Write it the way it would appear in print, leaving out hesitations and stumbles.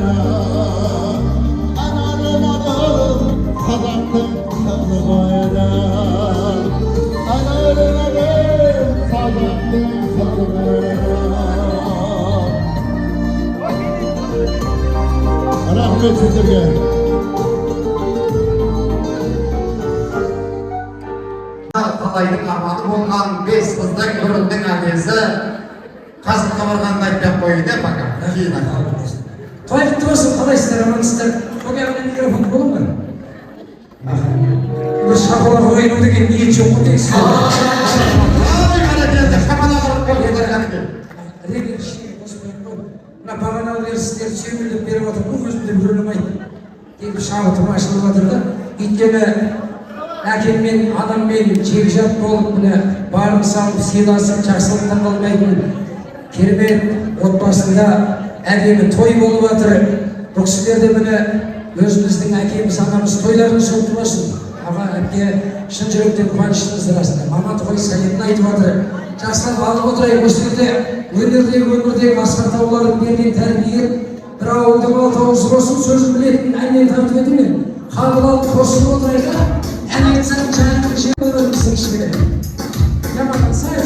boyuna Anarım Sazaktım tadı boyuna Anarım Sazaktım tadı boyuna Rahmet sizlerge Talayдың аманы болған 5 қыздың бірінің әкесі қазыққа барғанды айтпай қойды пока. Той құтты болсын, қалайсыздар, амансыздар? Қоғамның микрофон болу ма? Бір шапалақ ойыну деген ниет жоқ қой дейсіз. Регер ішіне қоспай қой. Мына бағаналы сіздер сүйемелдеп беріп отыр, бұл өзімде бүлінімайды. Тек шабытым ашылып жатыр да. Өйткені әкеммен, анаммен жекжат болып, міне барып салып, сыйласып, жақсылықтан қалмайтын керемет отбасында әдемі той болып жатыр. Бұл кісілерде міне өзіміздің әкеміз, анамыз тойларыңыз құтты болсын. Аға, әпке, шын жүректен қуаныштымыз расында. Мама той сәлемін айтып жатыр. Жақсылап алып отырайық, осы жерде өнердегі өмірдегі асқар таулардың берген тәрбие, бір ауылдың алтауыз болсын, сөзін білетін әннен тартып едім мен. Қабыл алып қосылып отырайық. Ән айтсаң, жаңағы жеңіл өріміздің ішіне. Ямадан сайыр